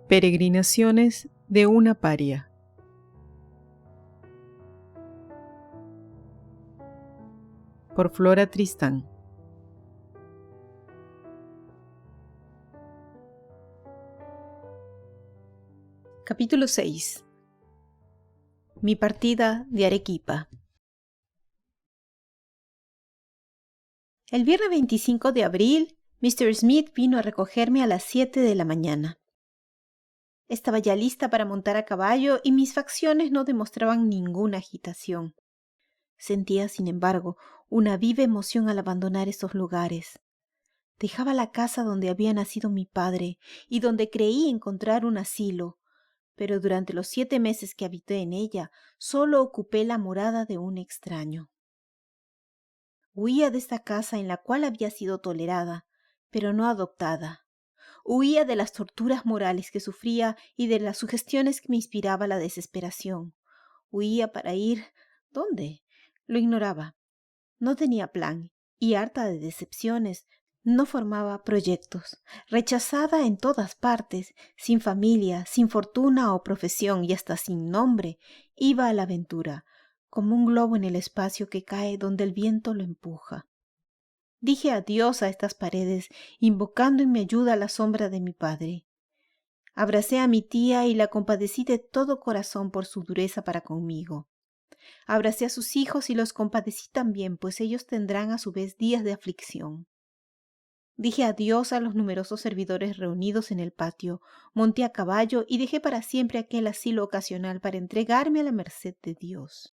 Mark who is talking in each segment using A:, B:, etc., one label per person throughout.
A: Peregrinaciones de una paria. Por Flora Tristán. Capítulo 6. Mi partida de Arequipa. El viernes 25 de abril, Mr. Smith vino a recogerme a las 7 de la mañana. Estaba ya lista para montar a caballo y mis facciones no demostraban ninguna agitación. Sentía, sin embargo, una viva emoción al abandonar estos lugares. Dejaba la casa donde había nacido mi padre y donde creí encontrar un asilo, pero durante los 7 meses que habité en ella, solo ocupé la morada de un extraño. Huía de esta casa en la cual había sido tolerada, pero no adoptada. Huía de las torturas morales que sufría y de las sugestiones que me inspiraba la desesperación. Huía para ir... ¿Dónde? Lo ignoraba. No tenía plan, y harta de decepciones, no formaba proyectos. Rechazada en todas partes, sin familia, sin fortuna o profesión y hasta sin nombre, iba a la aventura, como un globo en el espacio que cae donde el viento lo empuja. Dije adiós a estas paredes, invocando en mi ayuda la sombra de mi padre. Abracé a mi tía y la compadecí de todo corazón por su dureza para conmigo. Abracé a sus hijos y los compadecí también, pues ellos tendrán a su vez días de aflicción. Dije adiós a los numerosos servidores reunidos en el patio, monté a caballo y dejé para siempre aquel asilo ocasional para entregarme a la merced de Dios.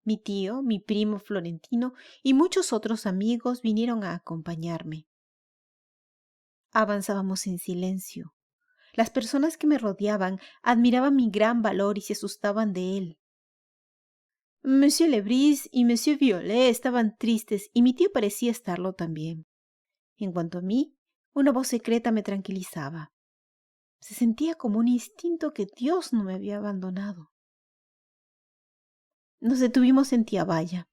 A: Mi tío, mi primo Florentino y muchos otros amigos vinieron a acompañarme. Avanzábamos en silencio. Las personas que me rodeaban admiraban mi gran valor y se asustaban de él. Monsieur Lebris y Monsieur Violet estaban tristes y mi tío parecía estarlo también. En cuanto a mí, una voz secreta me tranquilizaba. Se sentía como un instinto que Dios no me había abandonado. Nos detuvimos en Tiabaya.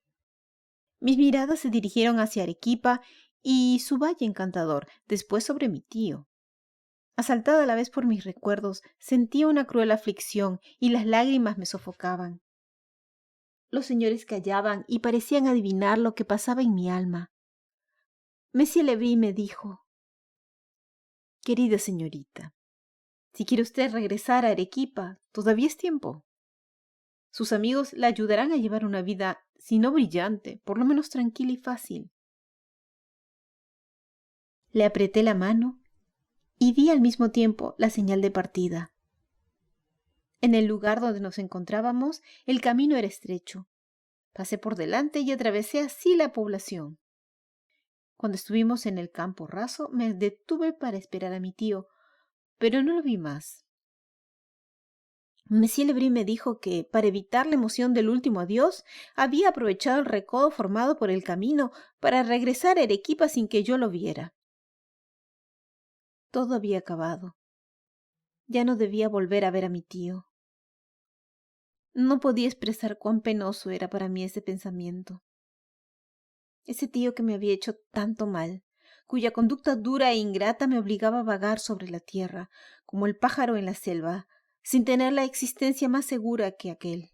A: Mis miradas se dirigieron hacia Arequipa y su valle encantador, después sobre mi tío. Asaltada a la vez por mis recuerdos, sentía una cruel aflicción y las lágrimas me sofocaban. Los señores callaban y parecían adivinar lo que pasaba en mi alma. Monsieur Lebris me dijo: «Querida señorita, si quiere usted regresar a Arequipa, todavía es tiempo. Sus amigos la ayudarán a llevar una vida, si no brillante, por lo menos tranquila y fácil». Le apreté la mano y di al mismo tiempo la señal de partida. En el lugar donde nos encontrábamos, el camino era estrecho. Pasé por delante y atravesé así la población. Cuando estuvimos en el campo raso, me detuve para esperar a mi tío, pero no lo vi más. Monsieur Lebris me dijo que, para evitar la emoción del último adiós, había aprovechado el recodo formado por el camino para regresar a Arequipa sin que yo lo viera. Todo había acabado. Ya no debía volver a ver a mi tío. No podía expresar cuán penoso era para mí ese pensamiento. Ese tío que me había hecho tanto mal, cuya conducta dura e ingrata me obligaba a vagar sobre la tierra, como el pájaro en la selva, sin tener la existencia más segura que aquel.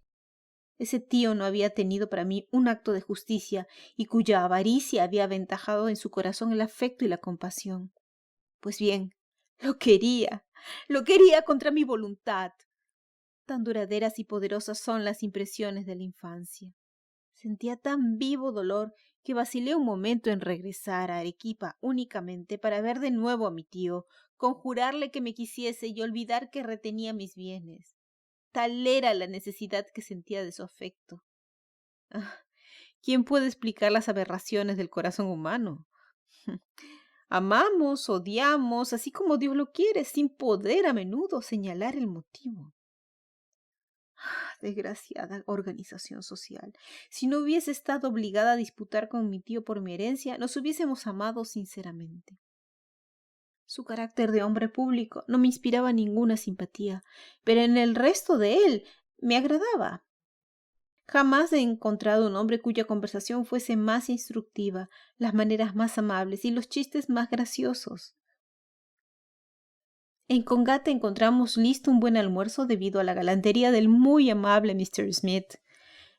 A: Ese tío no había tenido para mí un acto de justicia y cuya avaricia había aventajado en su corazón el afecto y la compasión. Pues bien, lo quería contra mi voluntad. Tan duraderas y poderosas son las impresiones de la infancia. Sentía tan vivo dolor que vacilé un momento en regresar a Arequipa únicamente para ver de nuevo a mi tío, conjurarle que me quisiese y olvidar que retenía mis bienes. Tal era la necesidad que sentía de su afecto. Ah, ¿quién puede explicar las aberraciones del corazón humano? Amamos, odiamos, así como Dios lo quiere, sin poder a menudo señalar el motivo. Desgraciada organización social. Si no hubiese estado obligada a disputar con mi tío por mi herencia, nos hubiésemos amado sinceramente. Su carácter de hombre público no me inspiraba ninguna simpatía, pero en el resto de él me agradaba. Jamás he encontrado un hombre cuya conversación fuese más instructiva, las maneras más amables y los chistes más graciosos. En Congate encontramos listo un buen almuerzo debido a la galantería del muy amable Mr. Smith.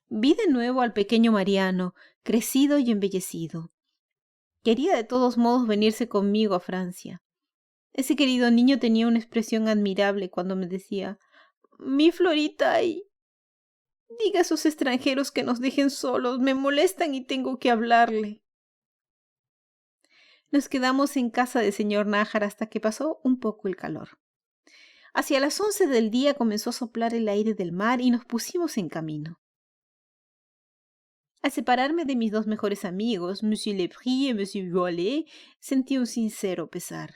A: Vi de nuevo al pequeño Mariano, crecido y embellecido. Quería de todos modos venirse conmigo a Francia. Ese querido niño tenía una expresión admirable cuando me decía: «Mi Florita, y diga a esos extranjeros que nos dejen solos, me molestan y tengo que hablarle». Nos quedamos en casa del señor Nájar hasta que pasó un poco el calor. Hacia las 11 del día comenzó a soplar el aire del mar y nos pusimos en camino. Al separarme de mis dos mejores amigos, Monsieur Lebris y Monsieur Violet, sentí un sincero pesar.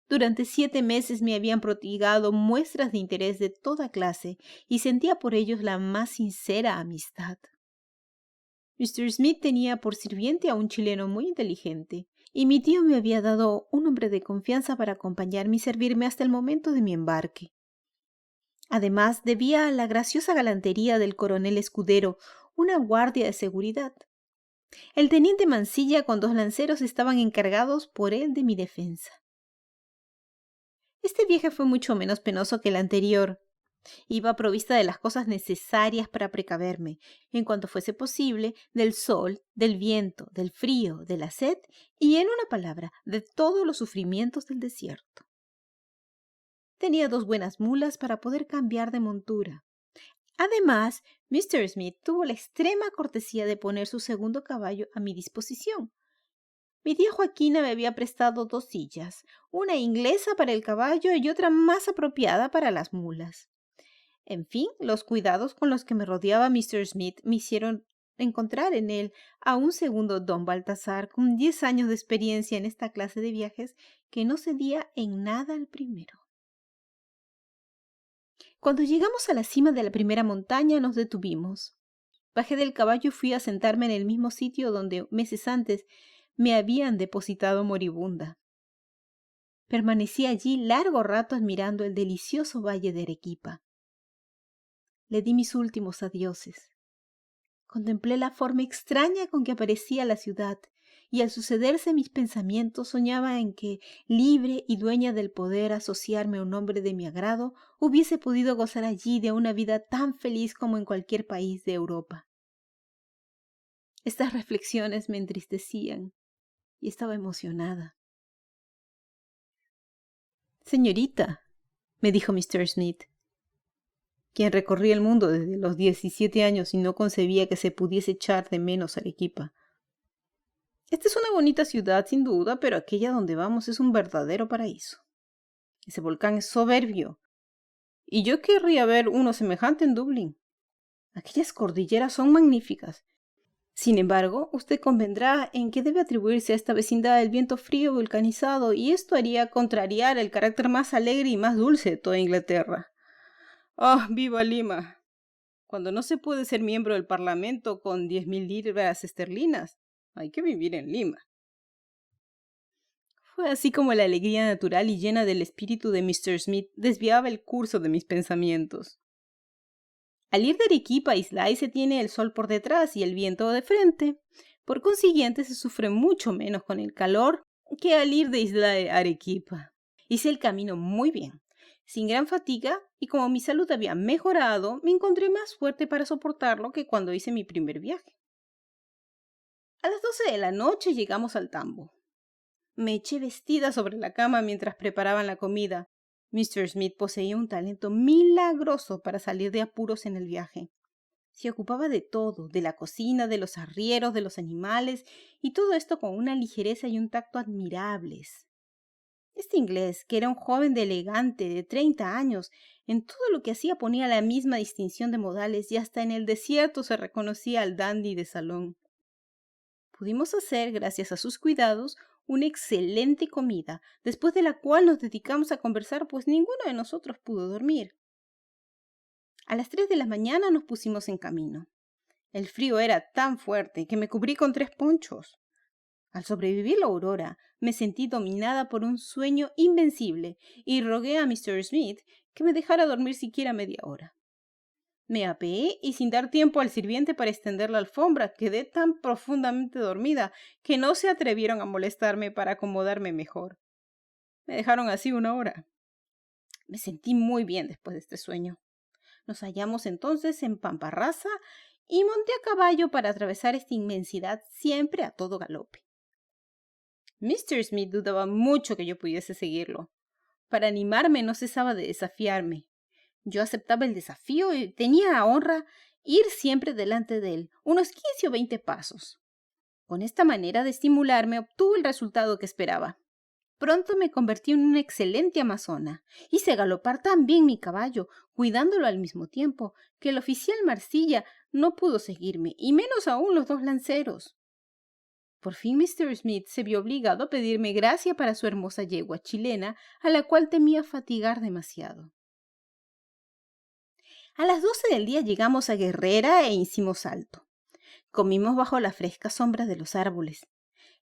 A: Durante 7 meses me habían prodigado muestras de interés de toda clase y sentía por ellos la más sincera amistad. Mr. Smith tenía por sirviente a un chileno muy inteligente, y mi tío me había dado un hombre de confianza para acompañarme y servirme hasta el momento de mi embarque. Además, debía a la graciosa galantería del coronel Escudero una guardia de seguridad. El teniente Mansilla con 2 lanceros estaban encargados por él de mi defensa. Este viaje fue mucho menos penoso que el anterior. Iba provista de las cosas necesarias para precaverme, en cuanto fuese posible, del sol, del viento, del frío, de la sed y, en una palabra, de todos los sufrimientos del desierto. Tenía 2 buenas mulas para poder cambiar de montura. Además, Mr. Smith tuvo la extrema cortesía de poner su segundo caballo a mi disposición. Mi tía Joaquina me había prestado 2 sillas, una inglesa para el caballo y otra más apropiada para las mulas. En fin, los cuidados con los que me rodeaba Mr. Smith me hicieron encontrar en él a un segundo don Baltasar con 10 años de experiencia en esta clase de viajes que no cedía en nada al primero. Cuando llegamos a la cima de la primera montaña nos detuvimos. Bajé del caballo y fui a sentarme en el mismo sitio donde meses antes me habían depositado moribunda. Permanecí allí largo rato admirando el delicioso valle de Arequipa. Le di mis últimos adioses. Contemplé la forma extraña con que aparecía la ciudad, y al sucederse mis pensamientos soñaba en que, libre y dueña del poder asociarme a un hombre de mi agrado, hubiese podido gozar allí de una vida tan feliz como en cualquier país de Europa. Estas reflexiones me entristecían y estaba emocionada. «Señorita», me dijo Mr. Smith, quien recorría el mundo desde los 17 años y no concebía que se pudiese echar de menos Arequipa. «Esta es una bonita ciudad, sin duda, pero aquella donde vamos es un verdadero paraíso. Ese volcán es soberbio, y yo querría ver uno semejante en Dublín. Aquellas cordilleras son magníficas. Sin embargo, usted convendrá en que debe atribuirse a esta vecindad el viento frío vulcanizado, y esto haría contrariar el carácter más alegre y más dulce de toda Inglaterra. ¡Ah, viva Lima! Cuando no se puede ser miembro del Parlamento con 10.000 libras esterlinas, hay que vivir en Lima». Fue así como la alegría natural y llena del espíritu de Mr. Smith desviaba el curso de mis pensamientos. Al ir de Arequipa a Islay se tiene el sol por detrás y el viento de frente. Por consiguiente, se sufre mucho menos con el calor que al ir de Islay a Arequipa. Hice el camino muy bien, sin gran fatiga, y como mi salud había mejorado, me encontré más fuerte para soportarlo que cuando hice mi primer viaje. A las 12 de la noche llegamos al tambo. Me eché vestida sobre la cama mientras preparaban la comida. Mr. Smith poseía un talento milagroso para salir de apuros en el viaje. Se ocupaba de todo, de la cocina, de los arrieros, de los animales, y todo esto con una ligereza y un tacto admirables. Este inglés, que era un joven de elegante de 30 años, en todo lo que hacía ponía la misma distinción de modales y hasta en el desierto se reconocía al dandy de salón. Pudimos hacer, gracias a sus cuidados, una excelente comida, después de la cual nos dedicamos a conversar, pues ninguno de nosotros pudo dormir. A las 3 de la mañana nos pusimos en camino. El frío era tan fuerte que me cubrí con 3 ponchos. Al sobrevivir la aurora, me sentí dominada por un sueño invencible y rogué a Mr. Smith que me dejara dormir siquiera media hora. Me apeé y, sin dar tiempo al sirviente para extender la alfombra, quedé tan profundamente dormida que no se atrevieron a molestarme para acomodarme mejor. Me dejaron así 1 hora. Me sentí muy bien después de este sueño. Nos hallamos entonces en Pamparraza y monté a caballo para atravesar esta inmensidad siempre a todo galope. Mr. Smith dudaba mucho que yo pudiese seguirlo. Para animarme no cesaba de desafiarme. Yo aceptaba el desafío y tenía a honra ir siempre delante de él, unos 15 o 20 pasos. Con esta manera de estimularme obtuve el resultado que esperaba. Pronto me convertí en una excelente amazona. Hice galopar tan bien mi caballo, cuidándolo al mismo tiempo, que el oficial Marcilla no pudo seguirme, y menos aún los 2 lanceros. Por fin Mr. Smith se vio obligado a pedirme gracia para su hermosa yegua chilena, a la cual temía fatigar demasiado. A las 12 del día llegamos a Guerrera e hicimos alto. Comimos bajo la fresca sombra de los árboles.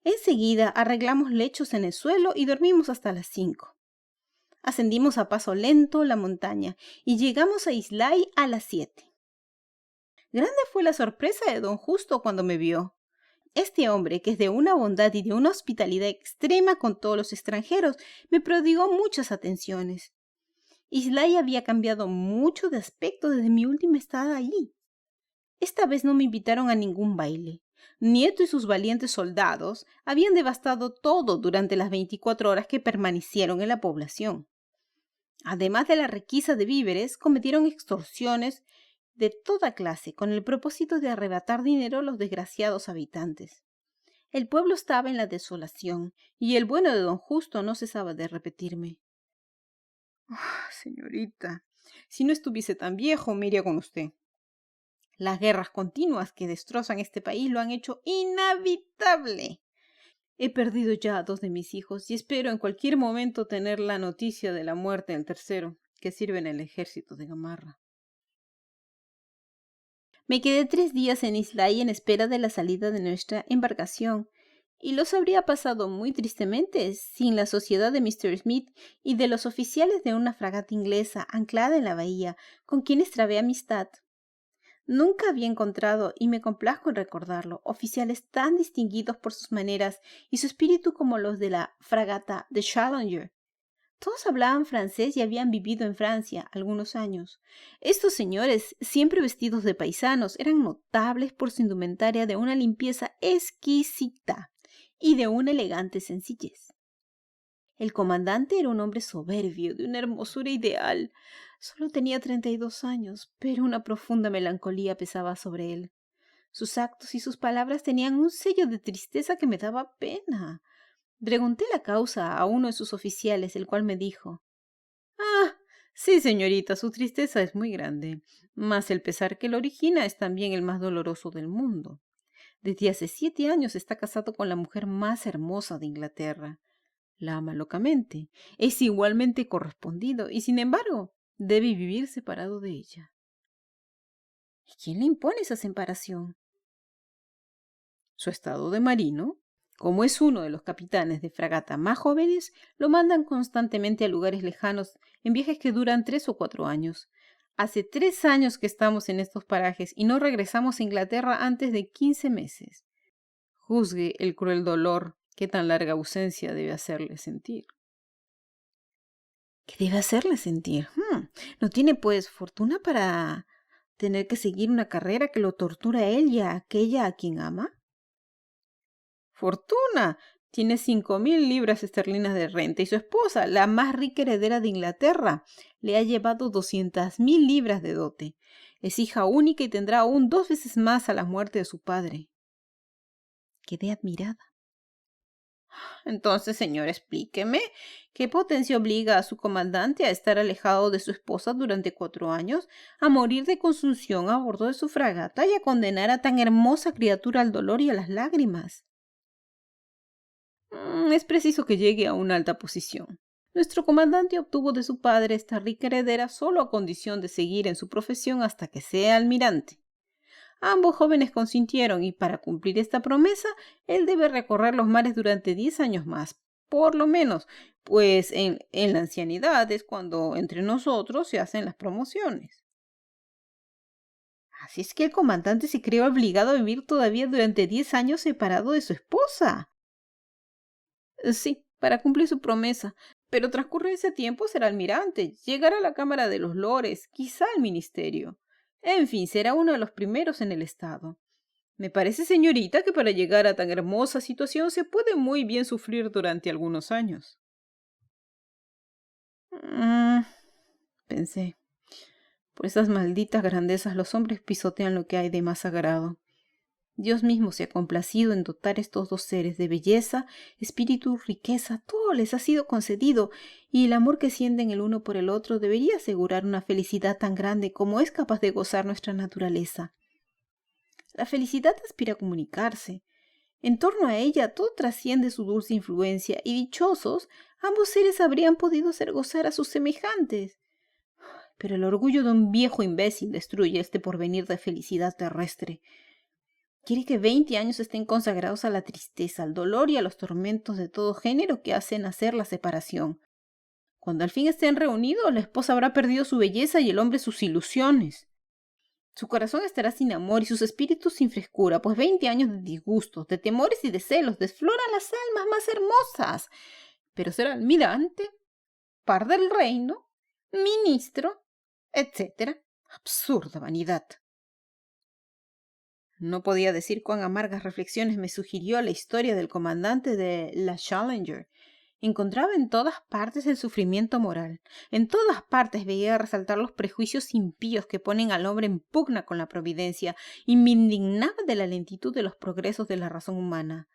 A: Enseguida arreglamos lechos en el suelo y dormimos hasta las 5. Ascendimos a paso lento la montaña y llegamos a Islay a las 7. Grande fue la sorpresa de don Justo cuando me vio. Este hombre, que es de una bondad y de una hospitalidad extrema con todos los extranjeros, me prodigó muchas atenciones. Islay había cambiado mucho de aspecto desde mi última estada allí. Esta vez no me invitaron a ningún baile. Nieto y sus valientes soldados habían devastado todo durante las 24 horas que permanecieron en la población. Además de la requisa de víveres, cometieron extorsiones de toda clase con el propósito de arrebatar dinero a los desgraciados habitantes. El pueblo estaba en la desolación y el bueno de don Justo no cesaba de repetirme: señorita, si no estuviese tan viejo, me iría con usted. Las guerras continuas que destrozan este país lo han hecho inhabitable. He perdido ya a 2 de mis hijos y espero en cualquier momento tener la noticia de la muerte del tercero, que sirve en el ejército de Gamarra. Me quedé 3 días en Islay en espera de la salida de nuestra embarcación, y los habría pasado muy tristemente sin la sociedad de Mr. Smith y de los oficiales de una fragata inglesa anclada en la bahía, con quienes trabé amistad. Nunca había encontrado, y me complazco en recordarlo, oficiales tan distinguidos por sus maneras y su espíritu como los de la fragata de Challenger. Todos hablaban francés y habían vivido en Francia algunos años. Estos señores, siempre vestidos de paisanos, eran notables por su indumentaria de una limpieza exquisita y de una elegante sencillez. El comandante era un hombre soberbio, de una hermosura ideal. Solo tenía 32 años, pero una profunda melancolía pesaba sobre él. Sus actos y sus palabras tenían un sello de tristeza que me daba pena. Pregunté la causa a uno de sus oficiales, el cual me dijo: «Ah, sí, señorita, su tristeza es muy grande, mas el pesar que lo origina es también el más doloroso del mundo. Desde hace 7 años está casado con la mujer más hermosa de Inglaterra. La ama locamente, es igualmente correspondido y, sin embargo, debe vivir separado de ella». ¿Y quién le impone esa separación? Su estado de marino. Como es uno de los capitanes de fragata más jóvenes, lo mandan constantemente a lugares lejanos en viajes que duran 3 o 4 años. Hace 3 años que estamos en estos parajes y no regresamos a Inglaterra antes de 15 meses. Juzgue el cruel dolor que tan larga ausencia debe hacerle sentir. ¿Qué debe hacerle sentir? ¿No tiene, pues, fortuna para tener que seguir una carrera que lo tortura a él y a aquella a quien ama? Fortuna. Tiene 5.000 libras esterlinas de renta y su esposa, la más rica heredera de Inglaterra, le ha llevado 200.000 libras de dote. Es hija única y tendrá aún 2 veces más a la muerte de su padre. Quedé admirada. Entonces, señor, explíqueme, ¿qué potencia obliga a su comandante a estar alejado de su esposa durante 4 años, a morir de consunción a bordo de su fragata y a condenar a tan hermosa criatura al dolor y a las lágrimas? Es preciso que llegue a una alta posición. Nuestro comandante obtuvo de su padre esta rica heredera solo a condición de seguir en su profesión hasta que sea almirante. Ambos jóvenes consintieron y para cumplir esta promesa, él debe recorrer los mares durante 10 años más, por lo menos, pues en la ancianidad es cuando entre nosotros se hacen las promociones. Así es que el comandante se cree obligado a vivir todavía durante 10 años separado de su esposa. Sí, para cumplir su promesa, pero transcurre ese tiempo será almirante, llegará a la Cámara de los Lores, quizá al ministerio. En fin, será uno de los primeros en el estado. Me parece, señorita, que para llegar a tan hermosa situación se puede muy bien sufrir durante algunos años. Mm, pensé, por esas malditas grandezas los hombres pisotean lo que hay de más sagrado. Dios mismo se ha complacido en dotar estos dos seres de belleza, espíritu, riqueza, todo les ha sido concedido, y el amor que sienten el uno por el otro debería asegurar una felicidad tan grande como es capaz de gozar nuestra naturaleza. La felicidad aspira a comunicarse. En torno a ella todo trasciende su dulce influencia, y dichosos, ambos seres habrían podido hacer gozar a sus semejantes. Pero el orgullo de un viejo imbécil destruye este porvenir de felicidad terrestre. Quiere que 20 años estén consagrados a la tristeza, al dolor y a los tormentos de todo género que hacen nacer la separación. Cuando al fin estén reunidos, la esposa habrá perdido su belleza y el hombre sus ilusiones. Su corazón estará sin amor y sus espíritus sin frescura, pues 20 años de disgustos, de temores y de celos desfloran las almas más hermosas. Pero será almirante, par del reino, ministro, etcétera. Absurda vanidad. No podía decir cuán amargas reflexiones me sugirió la historia del comandante de la Challenger. Encontraba en todas partes el sufrimiento moral. En todas partes veía resaltar los prejuicios impíos que ponen al hombre en pugna con la providencia, y me indignaba de la lentitud de los progresos de la razón humana.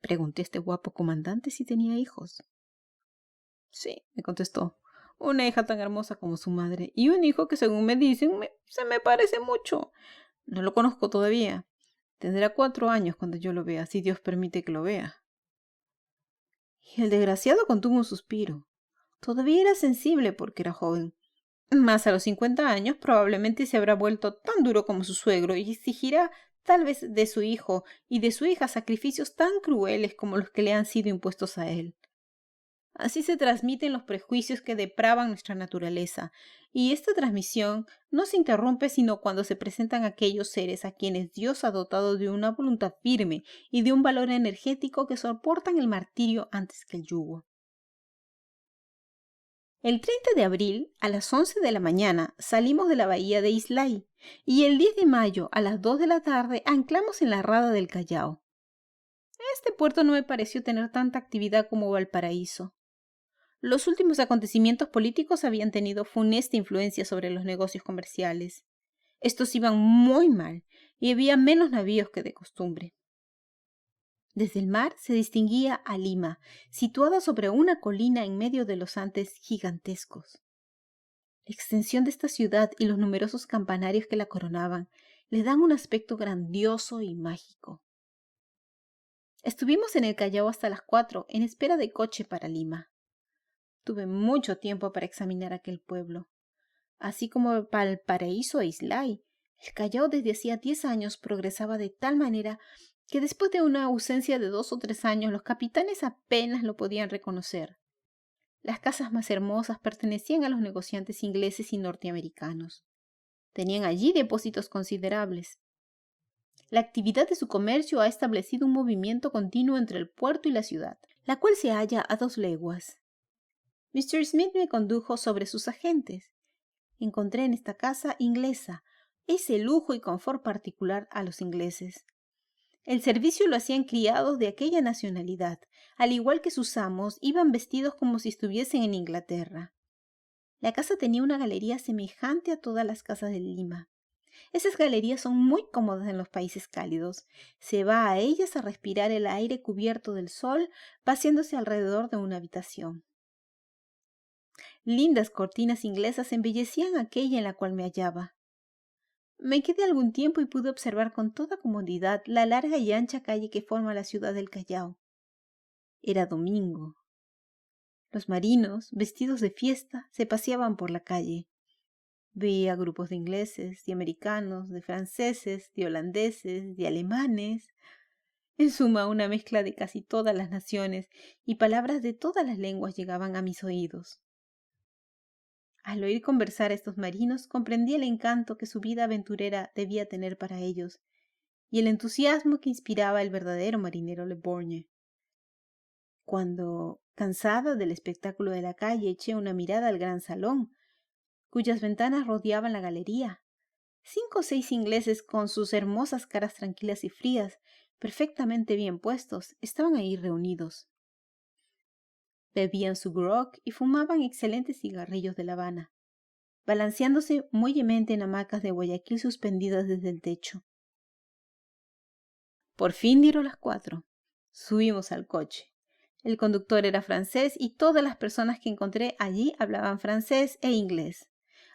A: Pregunté a este guapo comandante si tenía hijos. Sí, me contestó. Una hija tan hermosa como su madre, y un hijo que, según me dicen, se me parece mucho. No lo conozco todavía. Tendrá 4 años cuando yo lo vea, si Dios permite que lo vea. Y el desgraciado contuvo un suspiro. Todavía era sensible porque era joven. Más a los 50 años probablemente se habrá vuelto tan duro como su suegro y exigirá tal vez de su hijo y de su hija sacrificios tan crueles como los que le han sido impuestos a él. Así se transmiten los prejuicios que depravan nuestra naturaleza, y esta transmisión no se interrumpe sino cuando se presentan aquellos seres a quienes Dios ha dotado de una voluntad firme y de un valor energético que soportan el martirio antes que el yugo. El 30 de abril, a las 11 de la mañana, salimos de la bahía de Islay, y el 10 de mayo, a las 2 de la tarde, anclamos en la rada del Callao. Este puerto no me pareció tener tanta actividad como Valparaíso. Los últimos acontecimientos políticos habían tenido funesta influencia sobre los negocios comerciales. Estos iban muy mal y había menos navíos que de costumbre. Desde el mar se distinguía a Lima, situada sobre una colina en medio de los Andes gigantescos. La extensión de esta ciudad y los numerosos campanarios que la coronaban le dan un aspecto grandioso y mágico. Estuvimos en el Callao hasta las 4 en espera de coche para Lima. Tuve mucho tiempo para examinar aquel pueblo. Así como Valparaíso e Islay, el Callao desde hacía 10 años progresaba de tal manera que después de una ausencia de 2 o 3 años los capitanes apenas lo podían reconocer. Las casas más hermosas pertenecían a los negociantes ingleses y norteamericanos. Tenían allí depósitos considerables. La actividad de su comercio ha establecido un movimiento continuo entre el puerto y la ciudad, la cual se halla a 2 leguas. Mr. Smith me condujo sobre sus agentes. Encontré en esta casa inglesa ese lujo y confort particular a los ingleses. El servicio lo hacían criados de aquella nacionalidad, al igual que sus amos iban vestidos como si estuviesen en Inglaterra. La casa tenía una galería semejante a todas las casas de Lima. Esas galerías son muy cómodas en los países cálidos. Se va a ellas a respirar el aire cubierto del sol, paseándose alrededor de una habitación. Lindas cortinas inglesas embellecían aquella en la cual me hallaba. Me quedé algún tiempo y pude observar con toda comodidad la larga y ancha calle que forma la ciudad del Callao. Era domingo. Los marinos, vestidos de fiesta, se paseaban por la calle. Veía grupos de ingleses, de americanos, de franceses, de holandeses, de alemanes. En suma, una mezcla de casi todas las naciones, y palabras de todas las lenguas llegaban a mis oídos. Al oír conversar a estos marinos, comprendí el encanto que su vida aventurera debía tener para ellos, y el entusiasmo que inspiraba el verdadero marinero Le Borgne. Cuando, cansada del espectáculo de la calle, eché una mirada al gran salón, cuyas ventanas rodeaban la galería. 5 o 6 ingleses con sus hermosas caras tranquilas y frías, perfectamente bien puestos, estaban ahí reunidos. Bebían su grog y fumaban excelentes cigarrillos de La Habana, balanceándose muellemente en hamacas de Guayaquil suspendidas desde el techo. Por fin dieron las 4. Subimos al coche. El conductor era francés y todas las personas que encontré allí hablaban francés e inglés.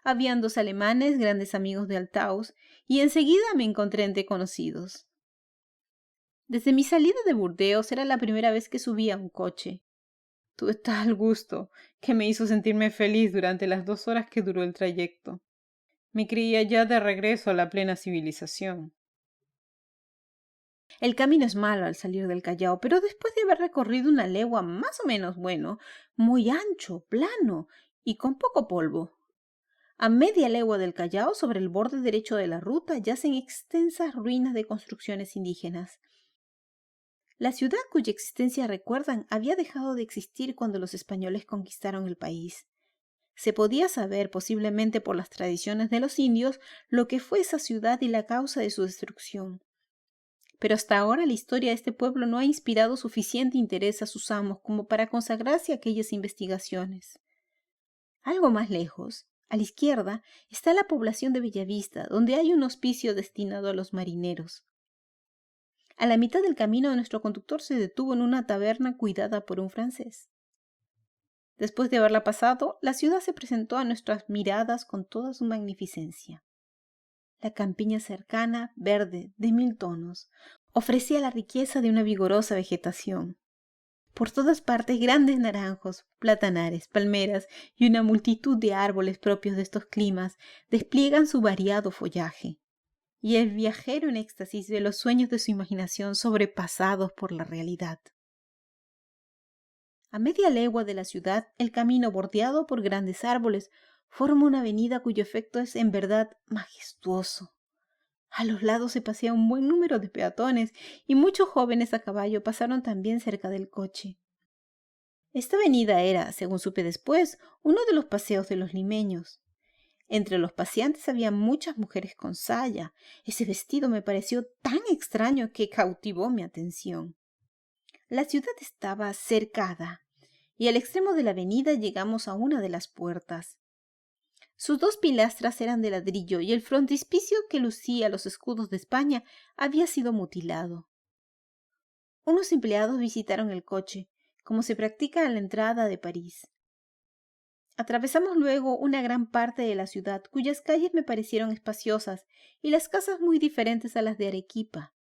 A: Habían 2 alemanes, grandes amigos de Althaus, y enseguida me encontré entre conocidos. Desde mi salida de Burdeos era la primera vez que subía a un coche. Tuve tal gusto que me hizo sentirme feliz durante las 2 horas que duró el trayecto. Me creía ya de regreso a la plena civilización. El camino es malo al salir del Callao, pero después de haber recorrido una legua más o menos bueno, muy ancho, plano y con poco polvo. A media legua del Callao, sobre el borde derecho de la ruta, yacen extensas ruinas de construcciones indígenas. La ciudad cuya existencia recuerdan había dejado de existir cuando los españoles conquistaron el país. Se podía saber, posiblemente por las tradiciones de los indios, lo que fue esa ciudad y la causa de su destrucción. Pero hasta ahora la historia de este pueblo no ha inspirado suficiente interés a sus amos como para consagrarse a aquellas investigaciones. Algo más lejos, a la izquierda, está la población de Bellavista, donde hay un hospicio destinado a los marineros. A la mitad del camino nuestro conductor se detuvo en una taberna cuidada por un francés. Después de haberla pasado, la ciudad se presentó a nuestras miradas con toda su magnificencia. La campiña cercana, verde, de 1000 tonos, ofrecía la riqueza de una vigorosa vegetación. Por todas partes grandes naranjos, platanares, palmeras y una multitud de árboles propios de estos climas despliegan su variado follaje. Y el viajero en éxtasis ve los sueños de su imaginación sobrepasados por la realidad. A media legua de la ciudad, el camino bordeado por grandes árboles forma una avenida cuyo efecto es en verdad majestuoso. A los lados se pasea un buen número de peatones y muchos jóvenes a caballo pasaron también cerca del coche. Esta avenida era, según supe después, uno de los paseos de los limeños. Entre los paseantes había muchas mujeres con saya. Ese vestido me pareció tan extraño que cautivó mi atención. La ciudad estaba cercada y al extremo de la avenida llegamos a una de las puertas. Sus 2 pilastras eran de ladrillo y el frontispicio que lucía los escudos de España había sido mutilado. Unos empleados visitaron el coche, como se practica a la entrada de París. Atravesamos luego una gran parte de la ciudad, cuyas calles me parecieron espaciosas y las casas muy diferentes a las de Arequipa.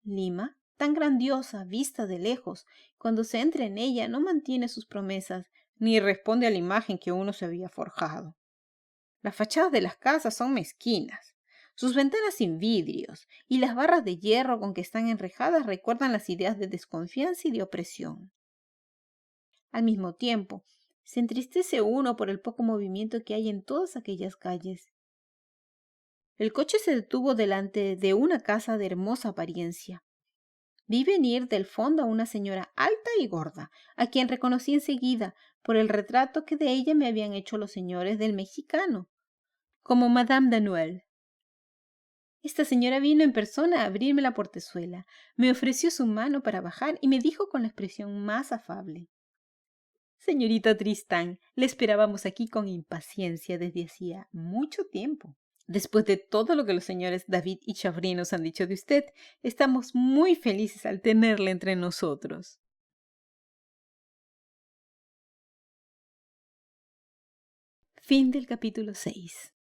A: Lima, tan grandiosa, vista de lejos, cuando se entra en ella no mantiene sus promesas, ni responde a la imagen que uno se había forjado. Las fachadas de las casas son mezquinas, sus ventanas sin vidrios y las barras de hierro con que están enrejadas recuerdan las ideas de desconfianza y de opresión. Al mismo tiempo, se entristece uno por el poco movimiento que hay en todas aquellas calles. El coche se detuvo delante de una casa de hermosa apariencia. Vi venir del fondo a una señora alta y gorda, a quien reconocí enseguida por el retrato que de ella me habían hecho los señores del Mexicano, como Madame de Noël. Esta señora vino en persona a abrirme la portezuela, me ofreció su mano para bajar y me dijo con la expresión más afable: Señorita Tristán, le esperábamos aquí con impaciencia desde hacía mucho tiempo. Después de todo lo que los señores David y Chavry nos han dicho de usted, estamos muy felices al tenerla entre nosotros. Fin del capítulo 6.